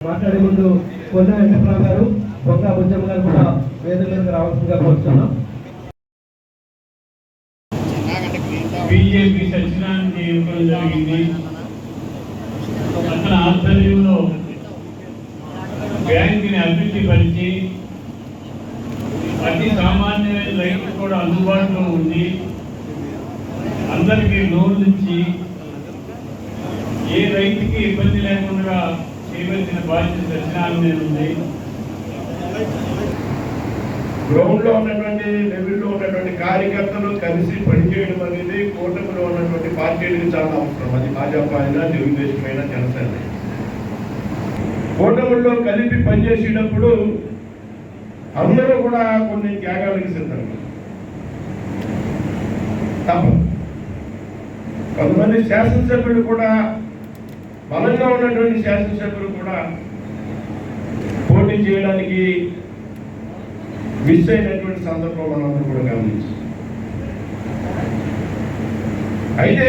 మాట్లాడే ముందు పొన్న వెంకట్రావు గారు, బొంగ బుజ్జమ్మ గారు కూడా వేదిక మీదకి రావాల్సిందిగా కోరుతున్నాం. బీజేపీ సత్యనారాయణ ఎన్నికలు జరిగింది. అతని ఆధ్వర్యంలో బ్యాంకుని అభివృద్ధి పరిచి అతి సామాన్యమైన రైతులు కూడా అందుబాటులో ఉంది. అందరికీ లోన్లు ఇచ్చి ఏ రైతుకి ఇబ్బంది లేకుండా చేయవలసిన బాధ్యత సత్యనారాయణ ఉంది. గ్రౌండ్ లో ఉన్నటువంటి లెవెల్లో ఉన్నటువంటి కార్యకర్తలు కలిసి పనిచేయడం అనేది కూటమిలో ఉన్నటువంటి పార్టీలకు చాలా అవసరం. అది భాజపా అయినా, తెలుగుదేశం అయినా, జనసేన. కూటమిలో కలిపి పనిచేసేటప్పుడు అందరూ కూడా కొన్ని త్యాగాలకు సిద్ధంగా తప్ప కొంతమంది శాసనసభ్యులు కూడా బలంగా ఉన్నటువంటి శాసనసభ్యులు కూడా పోటీ చేయడానికి మిస్ అయినటువంటి సందర్భం మనందరూ కూడా గమనించాం. అయితే